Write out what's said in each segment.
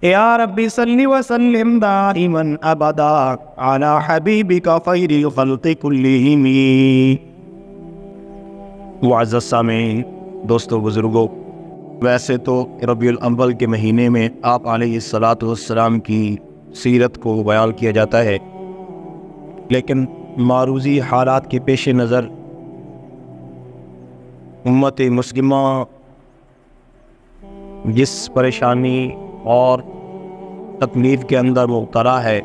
یا ربی صلی وسلم دائما ابدا علی حبیبک خیر الخلق کلہم۔ معزز سامعین، دوستو، بزرگوں، ویسے تو ربیع الاول کے مہینے میں آپ علیہ الصلاۃ والسلام کی سیرت کو بیان کیا جاتا ہے، لیکن معروضی حالات کے پیش نظر امت مسلمہ جس پریشانی اور تکلیف کے اندر مبتلا ہے،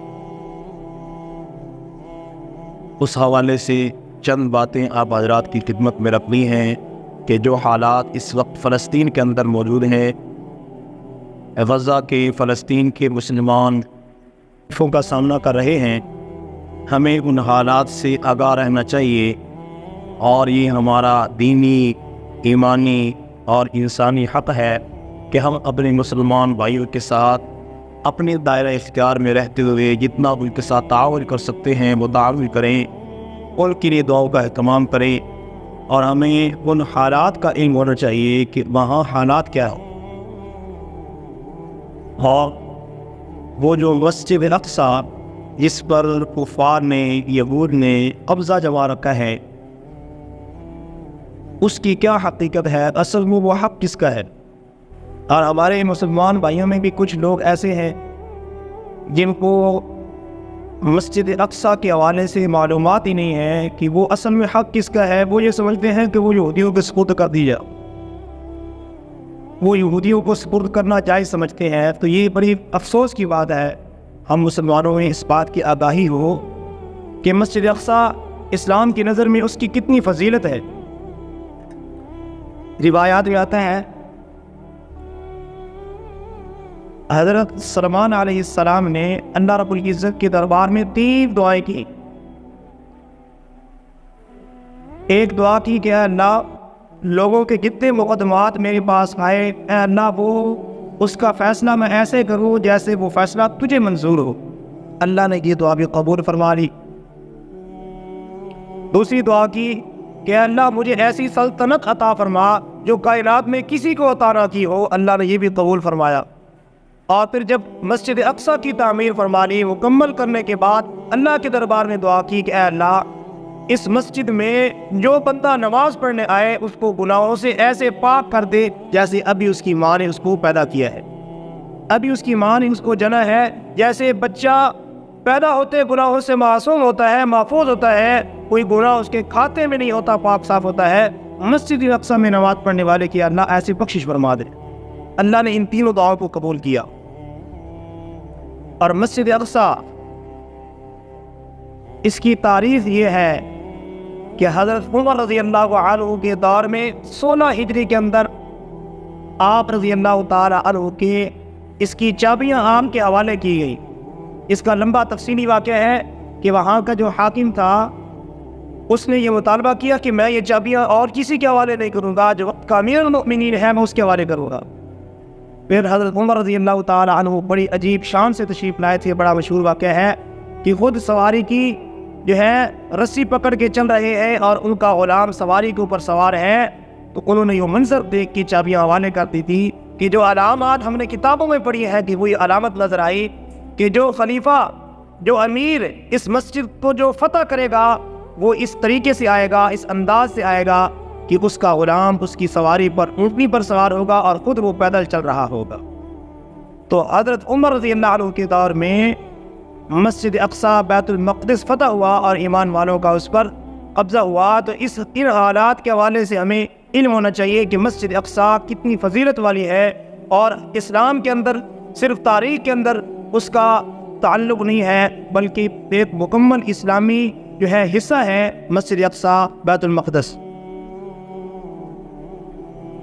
اس حوالے سے چند باتیں آپ حضرات کی خدمت میں رکھنی ہیں کہ جو حالات اس وقت فلسطین کے اندر موجود ہیں، غزہ کے فلسطین کے مسلمان کا سامنا کر رہے ہیں، ہمیں ان حالات سے آگاہ رہنا چاہیے، اور یہ ہمارا دینی، ایمانی اور انسانی حق ہے کہ ہم اپنے مسلمان بھائیوں کے ساتھ اپنے دائرہ اختیار میں رہتے ہوئے جتنا ان کے ساتھ تعاون کر سکتے ہیں وہ تعاون کریں، ان کے لیے دعاؤں کا اہتمام کریں، اور ہمیں ان حالات کا علم ہونا چاہیے کہ وہاں حالات کیا ہو۔ اور وہ جو مسجد الاقصی جس پر کفار نے، یہود نے قبضہ جما رکھا ہے، اس کی کیا حقیقت ہے، اصل میں وہ حق کس کا ہے؟ اور ہمارے مسلمان بھائیوں میں بھی کچھ لوگ ایسے ہیں جن کو مسجد اقصی کے حوالے سے معلومات ہی نہیں ہے کہ وہ اصل میں حق کس کا ہے۔ وہ یہ سمجھتے ہیں کہ وہ یہودیوں کو سپرد کر دیا، وہ یہودیوں کو سپرد کرنا جائز سمجھتے ہیں۔ تو یہ بڑی افسوس کی بات ہے، ہم مسلمانوں میں اس بات کی آگاہی ہو کہ مسجد اقصی اسلام کی نظر میں اس کی کتنی فضیلت ہے۔ روایات میں آتا ہے حضرت سلمان علیہ السلام نے اللہ رب العزت کے دربار میں 3 دعائیں کی۔ ایک دعا کی کہ اے اللہ، لوگوں کے جتنے مقدمات میرے پاس آئے، اے اللہ وہ اس کا فیصلہ میں ایسے کروں جیسے وہ فیصلہ تجھے منظور ہو۔ اللہ نے یہ دعا بھی قبول فرما لی۔ دوسری دعا کی کہ اے اللہ مجھے ایسی سلطنت عطا فرما جو کائنات میں کسی کو عطا نہ کی ہو۔ اللہ نے یہ بھی قبول فرمایا۔ اور پھر جب مسجد اقصی کی تعمیر فرما لی، مکمل کرنے کے بعد اللہ کے دربار میں دعا کی کہ اے اللہ، اس مسجد میں جو بندہ نماز پڑھنے آئے اس کو گناہوں سے ایسے پاک کر دے جیسے ابھی اس کی ماں نے اس کو پیدا کیا ہے، ابھی اس کی ماں نے اس کو جنا ہے۔ جیسے بچہ پیدا ہوتے گناہوں سے معصوم ہوتا ہے، محفوظ ہوتا ہے، کوئی گناہ اس کے کھاتے میں نہیں ہوتا، پاک صاف ہوتا ہے، مسجد اقصی میں نماز پڑھنے والے کی اللہ ایسی بخشش فرما دے۔ اللہ نے ان تینوں دعاؤں کو قبول کیا۔ اور مسجد اقصی اس کی تاریخ یہ ہے کہ حضرت عمر رضی اللہ عنہ کے دور میں 16 ہجری کے اندر آپ رضی اللہ تعالی عنہ کے اس کی چابیاں عام کے حوالے کی گئی۔ اس کا لمبا تفصیلی واقعہ ہے کہ وہاں کا جو حاکم تھا اس نے یہ مطالبہ کیا کہ میں یہ چابیاں اور کسی کے حوالے نہیں کروں گا، جو وقت کا امیر المؤمنین ہے میں اس کے حوالے کروں گا۔ پھر حضرت عمر رضی اللہ تعالی عنہ بڑی عجیب شان سے تشریف لائے تھے۔ بڑا مشہور واقعہ ہے کہ خود سواری کی جو ہے رسی پکڑ کے چل رہے ہیں اور ان کا غلام سواری کے اوپر سوار ہے، تو انہوں نے یہ منظر دیکھ کے چابیاں حوالے کر دی تھی کہ جو علامات ہم نے کتابوں میں پڑھی ہے کہ وہ یہ علامت نظر آئی کہ جو خلیفہ، جو امیر اس مسجد کو جو فتح کرے گا وہ اس طریقے سے آئے گا، اس انداز سے آئے گا کہ اس کا غلام اس کی سواری پر، اونٹنی پر سوار ہوگا اور خود وہ پیدل چل رہا ہوگا۔ تو حضرت عمر رضی اللہ عنہ کے دور میں مسجد اقصی، بیت المقدس فتح ہوا اور ایمان والوں کا اس پر قبضہ ہوا۔ تو ان حالات کے حوالے سے ہمیں علم ہونا چاہیے کہ مسجد اقصی کتنی فضیلت والی ہے، اور اسلام کے اندر صرف تاریخ کے اندر اس کا تعلق نہیں ہے بلکہ ایک مکمل اسلامی جو ہے حصہ ہے مسجد اقصی، بیت المقدس۔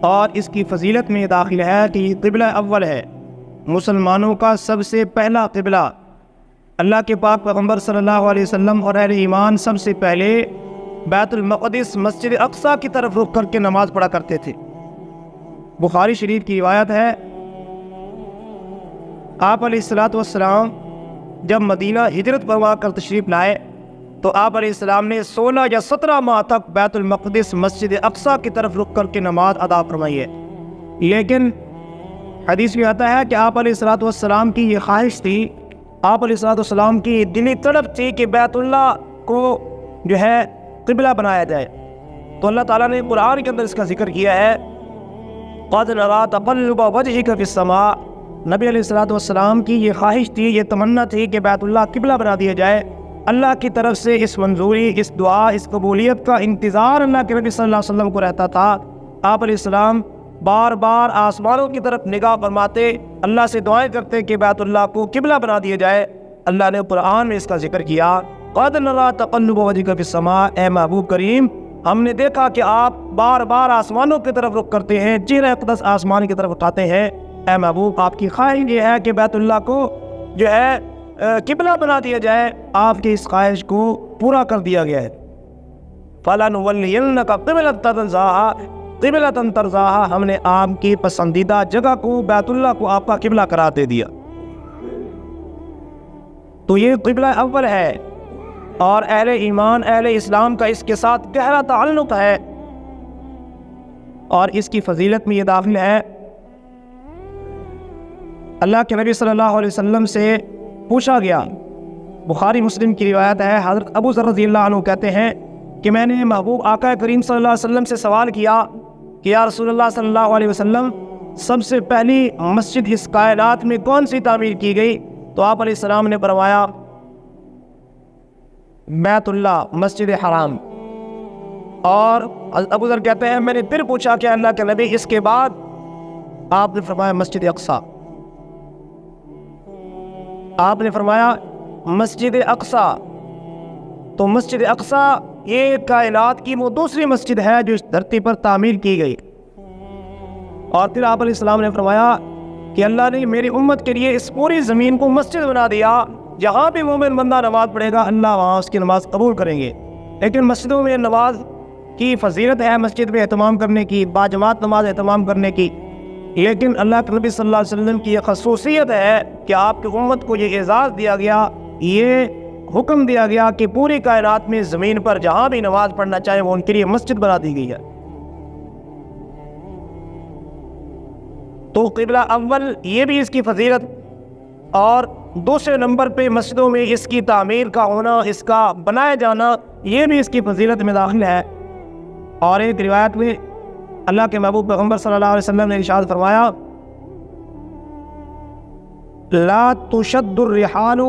اور اس کی فضیلت میں داخل ہے کہ یہ قبلہ اول ہے، مسلمانوں کا سب سے پہلا قبلہ۔ اللہ کے پاک پیغمبر صلی اللہ علیہ وسلم اور اہل ایمان سب سے پہلے بیت المقدس، مسجد اقصی کی طرف رخ کر کے نماز پڑھا کرتے تھے۔ بخاری شریف کی روایت ہے، آپ علیہ السلام جب مدینہ ہجرت فرما کر تشریف لائے تو آپ علیہ السلام نے 16 یا 17 ماہ تک بیت المقدس، مسجد اقصی کی طرف رخ کر کے نماز ادا فرمائی ہے۔ لیکن حدیث میں آتا ہے کہ آپ علیہ الصلوۃ والسلام کی یہ خواہش تھی، آپ علیہ الصلوۃ والسلام کی دلی طلب تھی کہ بیت اللہ کو جو ہے قبلہ بنایا جائے۔ تو اللہ تعالیٰ نے قرآن کے اندر اس کا ذکر کیا ہے، قَدْ نَرَىٰ تَقَلُّبَ وَجْهِكَ فِي السَّمَاءِ۔ نبی علیہ الصلوۃ والسلام کی یہ خواہش تھی، یہ تمنا تھی کہ بیت اللہ قبلہ بنا دیا جائے۔ اللہ کی طرف سے اس منظوری، اس دعا، اس قبولیت کا انتظار اللہ کے نبی صلی اللہ علیہ وسلم کو رہتا تھا۔ آپ علیہ السلام بار بار آسمانوں کی طرف نگاہ فرماتے، اللہ سے دعائیں کرتے کہ بیت اللہ کو قبلہ بنا دیا جائے۔ اللہ نے قرآن میں اس کا ذکر کیا، قَدْ نَرَىٰ تَقَلُّبَ وَجْهِكَ فِي السَّمَاءِ۔ اے محبوب کریم، ہم نے دیکھا کہ آپ بار بار آسمانوں کی طرف رخ کرتے ہیں، چہرہ اقدس آسمان کی طرف اٹھاتے ہیں۔ اے محبوب، آپ کی خواہش یہ ہے کہ بیت اللہ کو جو ہے قبلہ بنا دیا جائے، آپ کی اس خواہش کو پورا کر دیا گیا ہے۔ فَلَنُوَلِّيَنَّكَ قِبْلَةً تَرْضَاهَا، ہم نے آپ کی پسندیدہ جگہ کو، بیت اللہ کو آپ کا قبلہ قرار دے دیا۔ تو یہ قبلہ اول ہے، اور اہل ایمان، اہل اسلام کا اس کے ساتھ گہرا تعلق ہے، اور اس کی فضیلت میں یہ داخل ہے۔ اللہ کے نبی صلی اللہ علیہ وسلم سے پوچھا گیا، بخاری مسلم کی روایت ہے، حضرت ابو ذر رضی اللہ عنہ کہتے ہیں کہ میں نے محبوب آقا کریم صلی اللہ علیہ وسلم سے سوال کیا کہ یا رسول اللہ صلی اللہ علیہ وسلم، سب سے پہلی مسجد اس کائنات میں کون سی تعمیر کی گئی؟ تو آپ علیہ السلام نے فرمایا بیت اللہ، مسجد حرام۔ اور ابو ذر کہتے ہیں میں نے پھر پوچھا کہ اللہ کے نبی اس کے بعد؟ آپ نے فرمایا مسجد اقصیٰ۔ آپ نے فرمایا مسجد اقصیٰ۔ تو مسجد اقصیٰ یہ کائنات کی وہ دوسری مسجد ہے جو اس دھرتی پر تعمیر کی گئی۔ اور پھر آپ علیہ السلام نے فرمایا کہ اللہ نے میری امت کے لیے اس پوری زمین کو مسجد بنا دیا، جہاں بھی مومن بندہ نماز پڑھے گا اللہ وہاں اس کی نماز قبول کریں گے۔ لیکن مسجدوں میں نماز کی فضیلت ہے، مسجد میں اہتمام کرنے کی، باجماعت نماز اہتمام کرنے کی، لیکن اللہ کے نبی صلی اللہ علیہ وسلم کی یہ خصوصیت ہے کہ آپ کی امت کو یہ اعزاز دیا گیا، یہ حکم دیا گیا کہ پوری کائنات میں زمین پر جہاں بھی نماز پڑھنا چاہے وہ ان کے لیے مسجد بنا دی گئی ہے۔ تو قبلہ اول یہ بھی اس کی فضیلت، اور دوسرے نمبر پہ مسجدوں میں اس کی تعمیر کا ہونا، اس کا بنایا جانا، یہ بھی اس کی فضیلت میں داخل ہے۔ اور ایک روایت میں اللہ کے محبوب پیغمبر صلی اللہ علیہ وسلم نے ارشاد فرمایا، لا تشد الرحال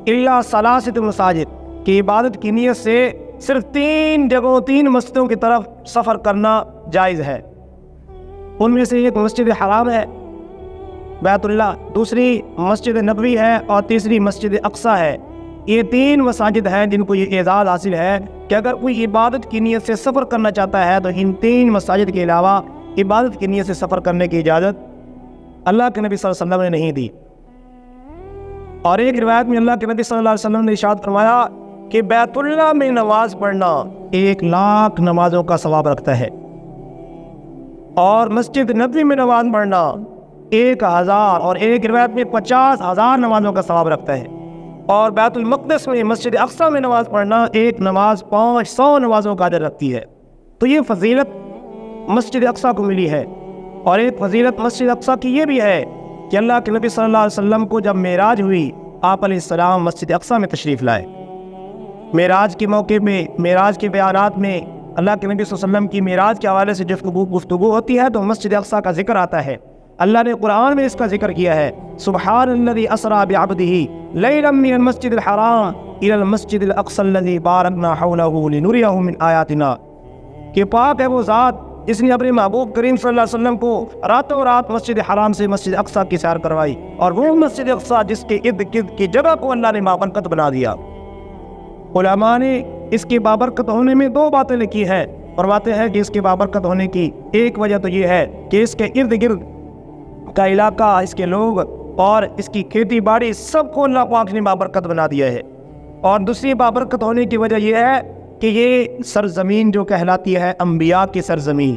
الا ثلاثۃ مساجد، کہ عبادت کی نیت سے صرف 3 جگہوں، 3 مسجدوں کی طرف سفر کرنا جائز ہے۔ ان میں سے ایک مسجد حرام ہے بیت اللہ، دوسری مسجد نبوی ہے، اور تیسری مسجد اقصیٰ ہے۔ یہ 3 مساجد ہیں جن کو یہ اعزاز حاصل ہے کہ اگر کوئی عبادت کی نیت سے سفر کرنا چاہتا ہے تو ان 3 مساجد کے علاوہ عبادت کی نیت سے سفر کرنے کی اجازت اللہ کے نبی صلی اللہ علیہ وسلم نے نہیں دی۔ اور ایک روایت میں اللہ کے نبی صلی اللہ علیہ وسلم نے ارشاد فرمایا کہ بیت اللہ میں نماز پڑھنا 1,00,000 نمازوں کا ثواب رکھتا ہے، اور مسجد نبوی میں نماز پڑھنا 1,000، اور ایک روایت میں 50,000 نمازوں کا ثواب رکھتا ہے، اور بیت المقدس میں مسجد اقصیٰ میں نماز پڑھنا ایک نماز 500 نمازوں کا اجر رکھتی ہے۔ تو یہ فضیلت مسجد اقصیٰ کو ملی ہے۔ اور ایک فضیلت مسجد اقصیٰ کی یہ بھی ہے کہ اللہ کے نبی صلی اللہ علیہ وسلم کو جب معراج ہوئی، آپ علیہ السلام مسجد اقصیٰ میں تشریف لائے۔ معراج کے موقع میں، معراج کے بیانات میں اللہ کے نبی صلی اللہ علیہ وسلم کی معراج کے حوالے سے جب گفتگو ہوتی ہے تو مسجد اقصیٰ کا ذکر آتا ہے۔ اللہ نے قرآن میں اس کا ذکر کیا ہے، سبحان الذی اسریٰ بعبدہ لیلا من المسجد الحرام الی المسجد الاقصی الذی بارکنا حولہ لنریہ من آیاتنا، کہ پاک ہے وہ ذات جس نے اپنے محبوب کریم صلی اللہ علیہ وسلم کو راتوں رات مسجد حرام سے مسجد اقصیٰ کی سیر کروائی، اور وہ مسجد اقصیٰ جس کے ارد گرد کی جگہ کو اللہ نے بابرکت بنا دیا۔ علماء نے اس کی بابرکت ہونے میں 2 باتیں لکھی ہیں، فرماتے ہیں کہ اس کے بابرکت ہونے کی ایک وجہ تو یہ ہے کہ اس کے ارد گرد کا علاقہ، اس کے لوگ اور اس کی کھیتی باڑی سب کو اللہ پاک نے بابرکت بنا دیا ہے۔ اور دوسری بابرکت ہونے کی وجہ یہ ہے کہ یہ سرزمین جو کہلاتی ہے انبیاء کی سرزمین،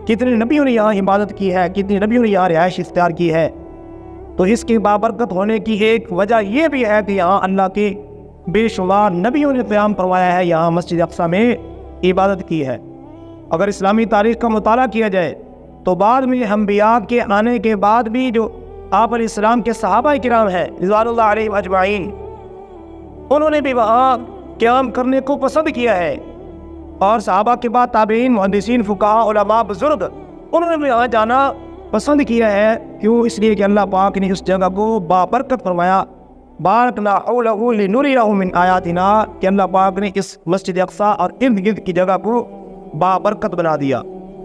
کتنے نبیوں نے یہاں عبادت کی ہے، کتنے نبیوں نے یہاں رہائش اختیار کی ہے۔ تو اس کی بابرکت ہونے کی ایک وجہ یہ بھی ہے کہ یہاں اللہ کے بے شمار نبیوں نے قیام فرمایا ہے، یہاں مسجد اقصیٰ میں عبادت کی ہے۔ اگر اسلامی تاریخ کا مطالعہ کیا جائے تو بعد میں انبیاء کے آنے کے بعد بھی جو آپ علیہ السلام کے صحابہ کرام ہیں رضوان اللہ علیہم اجمعین، انہوں نے بھی وہاں قیام کرنے کو پسند کیا ہے، اور صحابہ کے بعد تابعین، محدثین، فقہاء، علماء، بزرگ، انہوں نے بھی وہاں جانا پسند کیا ہے۔ کیوں؟ اس لیے کہ اللہ پاک نے اس جگہ کو بابرکت فرمایا، بارکنا حولہ لنریہ من آیاتنا، کہ اللہ پاک نے اس مسجد اقصی اور ارد گرد کی جگہ کو بابرکت بنا دیا۔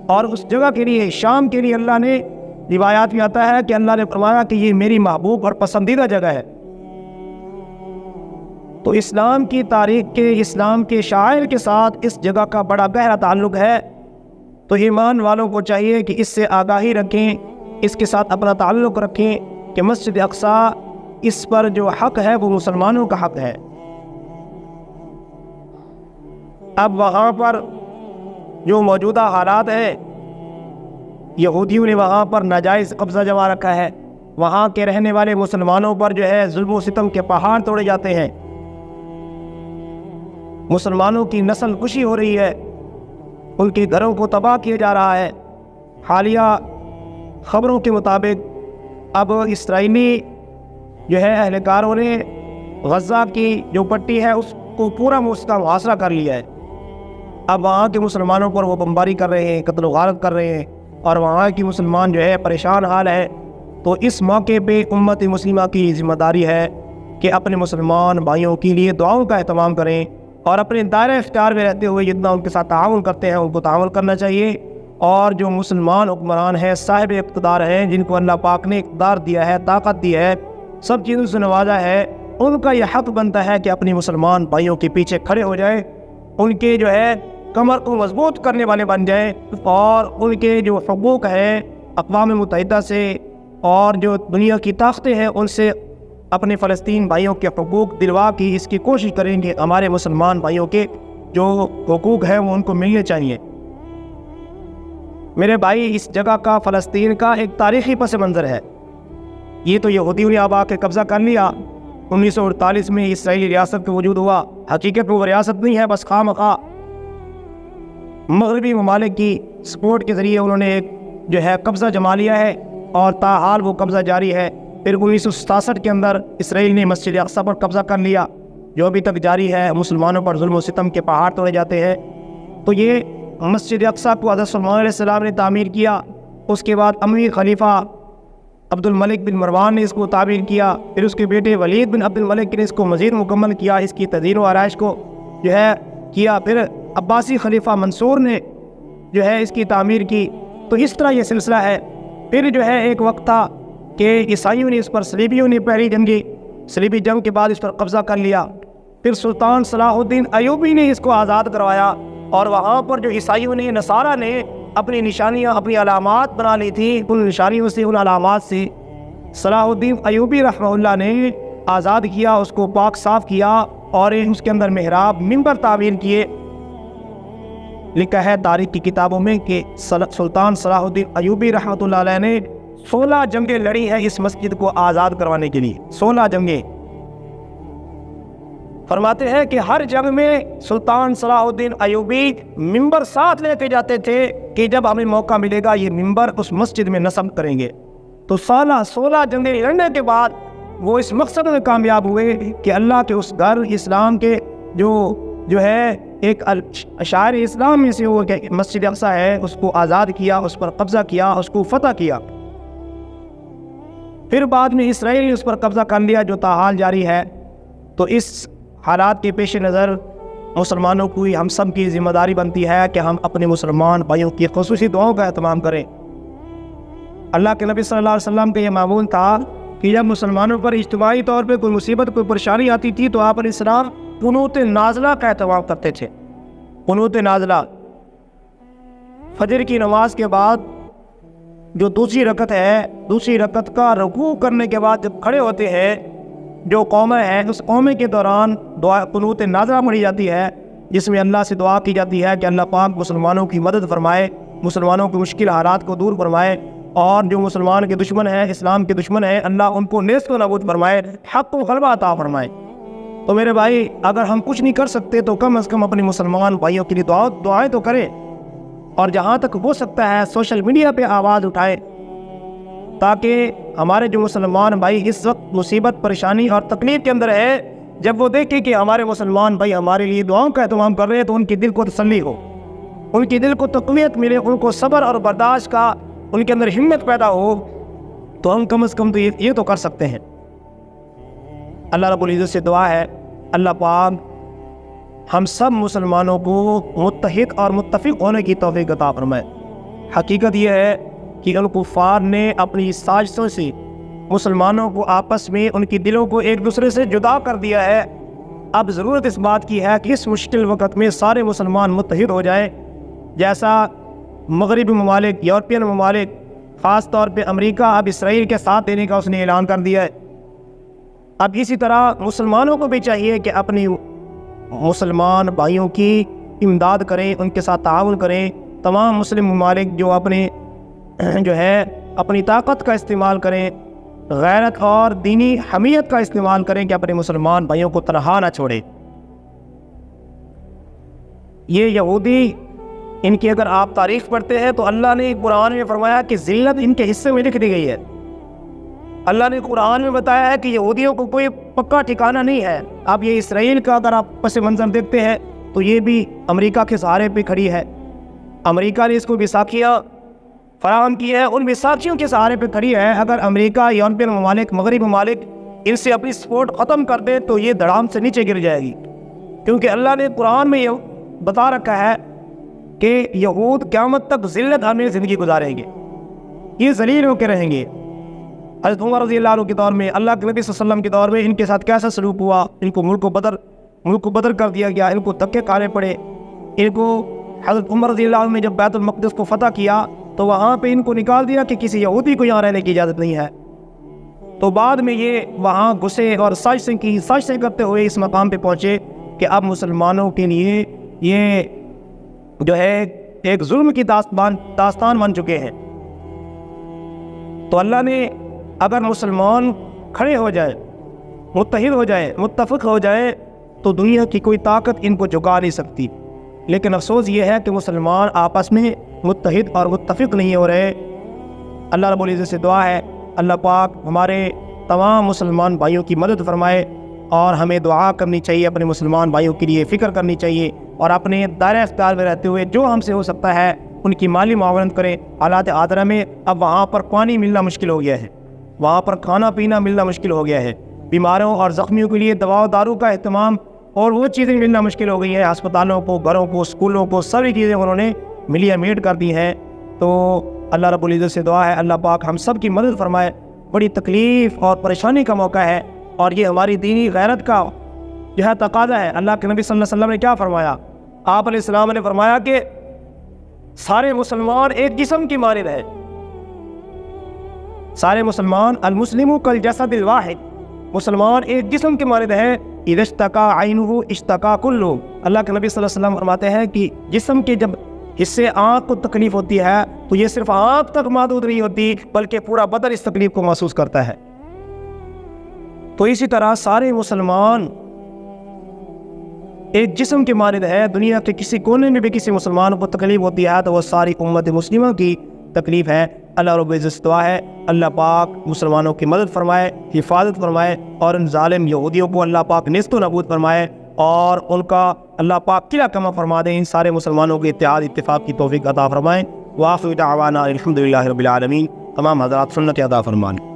اور اس جگہ کے لیے، شام کے لیے، اللہ نے، روایات میں آتا ہے کہ اللہ نے فرمایا کہ یہ میری محبوب اور پسندیدہ جگہ ہے۔ تو اسلام کی تاریخ کے، اسلام کے شاعر کے ساتھ اس جگہ کا بڑا گہرا تعلق ہے۔ تو ایمان والوں کو چاہیے کہ اس سے آگاہی رکھیں، اس کے ساتھ اپنا تعلق رکھیں کہ مسجد اقصی، اس پر جو حق ہے وہ مسلمانوں کا حق ہے۔ اب وہاں پر جو موجودہ حالات ہیں، یہودیوں نے وہاں پر ناجائز قبضہ جما رکھا ہے، وہاں کے رہنے والے مسلمانوں پر جو ہے ظلم و ستم کے پہاڑ توڑے جاتے ہیں، مسلمانوں کی نسل کشی ہو رہی ہے، ان کے گھروں کو تباہ کیا جا رہا ہے۔ حالیہ خبروں کے مطابق اب اسرائیلی جو ہے اہلکاروں نے غزہ کی جو پٹی ہے اس کو پورا اس کا محاصرہ کر لیا ہے۔ اب وہاں کے مسلمانوں پر وہ بمباری کر رہے ہیں، قتل و غارت کر رہے ہیں، اور وہاں کی مسلمان جو ہے پریشان حال ہے۔ تو اس موقع پہ امت مسلمہ کی ذمہ داری ہے کہ اپنے مسلمان بھائیوں کے لیے دعاؤں کا اہتمام کریں، اور اپنے دائرہ اختیار میں رہتے ہوئے جتنا ان کے ساتھ تعاون کرتے ہیں ان کو تعاون کرنا چاہیے۔ اور جو مسلمان حکمران ہیں، صاحب اقتدار ہیں، جن کو اللہ پاک نے اقتدار دیا ہے، طاقت دی ہے، سب چیزوں سے نوازا ہے، ان کا یہ حق بنتا ہے کہ اپنی مسلمان بھائیوں کے پیچھے کھڑے ہو جائیں، ان کے جو ہے کمر کو مضبوط کرنے والے بن جائیں، اور ان کے جو حقوق ہیں اقوام متحدہ سے اور جو دنیا کی طاقتیں ہیں ان سے اپنے فلسطین بھائیوں کے حقوق دلوا کی اس کی کوشش کریں گے۔ ہمارے مسلمان بھائیوں کے جو حقوق ہیں وہ ان کو ملنے چاہیے۔ میرے بھائی، اس جگہ کا، فلسطین کا، ایک تاریخی پس منظر ہے۔ یہ تو یہودیوں نے اب آ کے قبضہ کر لیا، 1948 میں اسرائیلی ریاست کا وجود ہوا، حقیقت میں وہ ریاست نہیں ہے، بس خواہ مخواہ مغربی ممالک کی سپورٹ کے ذریعے انہوں نے ایک جو ہے قبضہ جما لیا ہے، اور تاحال وہ قبضہ جاری ہے۔ پھر 1967 کے اندر اسرائیل نے مسجد اقصی پر قبضہ کر لیا، جو ابھی تک جاری ہے، مسلمانوں پر ظلم و ستم کے پہاڑ توڑے جاتے ہیں۔ تو یہ مسجد اقصی کو حضرت سلیمان علیہ السلام نے تعمیر کیا، اس کے بعد اموی خلیفہ عبد الملک بن مروان نے اس کو تعمیر کیا، پھر اس کے بیٹے ولید بن عبد الملک نے اس کو مزید مکمل کیا، اس کی تزئین و آرائش کو جو ہے کیا، پھر عباسی خلیفہ منصور نے جو ہے اس کی تعمیر کی۔ تو اس طرح یہ سلسلہ ہے۔ پھر جو ہے ایک وقت تھا کہ عیسائیوں نے اس پر، صلیبیوں نے پہلی صلیبی جنگ کے بعد اس پر قبضہ کر لیا، پھر سلطان صلاح الدین ایوبی نے اس کو آزاد کروایا، اور وہاں پر جو عیسائیوں نے، نصارہ نے اپنی نشانیاں، اپنی علامات بنا لی تھی، ان نشانیوں سے، ان علامات سے صلاح الدین ایوبی رحمہ اللہ نے آزاد کیا، اس کو پاک صاف کیا، اور اس کے اندر محراب، منبر تعمیر کیے۔ لکھا ہے تاریخ کی کتابوں میں کہ سلطان صلاح الدین ایوبی رحمۃ اللہ علیہ نے 16 جنگیں لڑی ہیں اس مسجد کو آزاد کروانے کے لیے، 16 جنگیں۔ فرماتے ہیں کہ ہر جنگ میں سلطان صلاح الدین ایوبی منبر ساتھ لے کے جاتے تھے کہ جب ہمیں موقع ملے گا یہ منبر اس مسجد میں نصب کریں گے۔ تو 16 جنگیں لڑنے کے بعد وہ اس مقصد میں کامیاب ہوئے کہ اللہ کے اس گھر، اسلام کے جو ہے ایک شاعر اسلام میں سے وہ مسجد اقصی ہے، اس کو آزاد کیا، اس پر قبضہ کیا، اس کو فتح کیا۔ پھر بعد میں اسرائیل نے اس پر قبضہ کر لیا، جو تاحال جاری ہے۔ تو اس حالات کے پیش نظر مسلمانوں کو ہم سب کی ذمہ داری بنتی ہے کہ ہم اپنے مسلمان بھائیوں کی خصوصی دعاؤں کا اہتمام کریں۔ اللہ کے نبی صلی اللہ علیہ وسلم کا یہ معمول تھا کہ جب مسلمانوں پر اجتماعی طور پہ کوئی مصیبت، کوئی پریشانی آتی تھی تو آپ علیہ السلام قنوت نازلہ کا اہتمام کرتے تھے۔ قنوت نازلہ فجر کی نماز کے بعد جو دوسری رکعت ہے، دوسری رکعت کا رکوع کرنے کے بعد جب کھڑے ہوتے ہیں، جو قومیں ہیں اس قومیں کے دوران دعا قنوت نازلہ پڑھی جاتی ہے، جس میں اللہ سے دعا کی جاتی ہے کہ اللہ پاک مسلمانوں کی مدد فرمائے، مسلمانوں کے مشکل حالات کو دور فرمائے، اور جو مسلمان کے دشمن ہیں، اسلام کے دشمن ہیں، اللہ ان کو نیست و نابود فرمائے، حق و غلبہ عطا فرمائے۔ تو میرے بھائی، اگر ہم کچھ نہیں کر سکتے تو کم از کم اپنے مسلمان بھائیوں کے لیے دعائیں تو کریں، اور جہاں تک ہو سکتا ہے سوشل میڈیا پہ آواز اٹھائیں تاکہ ہمارے جو مسلمان بھائی اس وقت مصیبت پریشانی اور تکلیف کے اندر ہے، جب وہ دیکھیں کہ ہمارے مسلمان بھائی ہمارے لیے دعاؤں کا اہتمام کر رہے ہیں تو ان کے دل کو تسلی ہو، ان کے دل کو تقویت ملے، ان کو صبر اور برداشت کا ان کے اندر ہمت پیدا ہو، تو ہم کم از کم تو یہ تو کر سکتے ہیں۔ اللہ رب العزت سے دعا ہے اللہ پاک ہم سب مسلمانوں کو متحد اور متفق ہونے کی توفیق عطا فرمائے۔ حقیقت یہ ہے کہ ان کفار نے اپنی سازشوں سے مسلمانوں کو آپس میں ان کی دلوں کو ایک دوسرے سے جدا کر دیا ہے۔ اب ضرورت اس بات کی ہے کہ اس مشکل وقت میں سارے مسلمان متحد ہو جائیں، جیسا مغربی ممالک، یورپین ممالک، خاص طور پہ امریکہ اب اسرائیل کے ساتھ دینے کا اس نے اعلان کر دیا ہے۔ اب اسی طرح مسلمانوں کو بھی چاہیے کہ اپنی مسلمان بھائیوں کی امداد کریں، ان کے ساتھ تعاون کریں۔ تمام مسلم ممالک جو اپنی طاقت کا استعمال کریں، غیرت اور دینی حمیت کا استعمال کریں کہ اپنے مسلمان بھائیوں کو تنہا نہ چھوڑیں۔ یہ یہودی، ان کی اگر آپ تاریخ پڑھتے ہیں تو اللہ نے قرآن میں فرمایا کہ ذلت ان کے حصے میں لکھ دی گئی ہے۔ اللہ نے قرآن میں بتایا ہے کہ یہودیوں کو کوئی پکا ٹھکانہ نہیں ہے۔ اب یہ اسرائیل کا اگر آپ پس منظر دیکھتے ہیں تو یہ بھی امریکہ کے سہارے پہ کھڑی ہے۔ امریکہ نے اس کو وثاقیاں فراہم کی ہے، ان وثاقیوں کے سہارے پہ کھڑی ہے۔ اگر امریکہ، یورپین ممالک، مغربی ممالک ان سے اپنی سپورٹ ختم کر دے تو یہ دھڑام سے نیچے گر جائے گی، کیونکہ اللہ نے قرآن میں یہ بتا رکھا ہے کہ یہود قیامت تک ذلت میں زندگی گزاریں گے، یہ ذلیل ہو کے رہیں گے۔ حضرت عمر رضی اللہ عنہ کے دور میں، اللہ کے نبی صلی اللہ علیہ وسلم کے دور میں ان کے ساتھ کیسا سلوک ہوا، ان کو ملک کو بدر کر دیا گیا، ان کو دھکے کھانے پڑے۔ ان کو حضرت عمر رضی اللہ عنہ نے جب بیت المقدس کو فتح کیا تو وہاں پہ ان کو نکال دیا کہ کسی یہودی کو یہاں رہنے کی اجازت نہیں ہے۔ تو بعد میں یہ وہاں گھسے اور سازشیں کرتے ہوئے اس مقام پہ پہنچے کہ اب مسلمانوں کے لیے یہ ایک ظلم کی داستان بن چکے ہیں۔ تو اللہ نے اگر مسلمان کھڑے ہو جائیں، متحد ہو جائیں، متفق ہو جائیں تو دنیا کی کوئی طاقت ان کو جھکا نہیں سکتی۔ لیکن افسوس یہ ہے کہ مسلمان آپس میں متحد اور متفق نہیں ہو رہے۔ اللہ رب العزت سے دعا ہے اللہ پاک ہمارے تمام مسلمان بھائیوں کی مدد فرمائے، اور ہمیں دعا کرنی چاہیے، اپنے مسلمان بھائیوں کے لیے فکر کرنی چاہیے، اور اپنے دائرہ اختیار میں رہتے ہوئے جو ہم سے ہو سکتا ہے ان کی مالی معاونت کریں۔ حالات عادرہ میں اب وہاں پر پانی ملنا مشکل ہو گیا ہے، وہاں پر کھانا پینا ملنا مشکل ہو گیا ہے، بیماروں اور زخمیوں کے لیے دوا و دارو کا اہتمام اور وہ چیزیں ملنا مشکل ہو گئی ہیں۔ ہسپتالوں کو، گھروں کو، اسکولوں کو، ساری چیزیں انہوں نے ملیا میٹ کر دی ہیں۔ تو اللہ رب العزت سے دعا ہے اللہ پاک ہم سب کی مدد فرمائے۔ بڑی تکلیف اور پریشانی کا موقع ہے، اور یہ ہماری دینی غیرت کا تقاضا ہے۔ اللہ کے نبی صلی اللہ علیہ وسلم نے کیا فرمایا؟ آپ علیہ السلام نے فرمایا کہ سارے مسلمان ایک جسم کی مانند ہے، سارے مسلمان المسلم کالجسد الواحد، مسلمان ایک جسم کے مانند ہے۔ اذا اشتکا عینہ اشتکا کلہ، اللہ کے نبی صلی اللہ علیہ وسلم فرماتے ہیں کہ جسم کے جب حصے آنکھ کو تکلیف ہوتی ہے تو یہ صرف آنکھ تک محدود نہیں ہوتی، بلکہ پورا بدن اس تکلیف کو محسوس کرتا ہے۔ تو اسی طرح سارے مسلمان ایک جسم کے مانند ہے۔ دنیا کے کسی کونے میں بھی کسی مسلمان کو تکلیف ہوتی ہے تو وہ ساری امت مسلمہ کی تکلیف ہے۔ اللہ رب العزت دعا ہے اللہ پاک مسلمانوں کی مدد فرمائے، حفاظت فرمائے، اور ان ظالم یہودیوں کو اللہ پاک نیست و نابود فرمائے، اور ان کا اللہ پاک قلعہ کما فرما دے۔ ان سارے مسلمانوں کے اتحاد اتفاق کی توفیق عطا فرمائیں۔ وآخر دعوانا الحمدللہ رب العالمین۔ تمام حضرات سنت ادا فرمائیں۔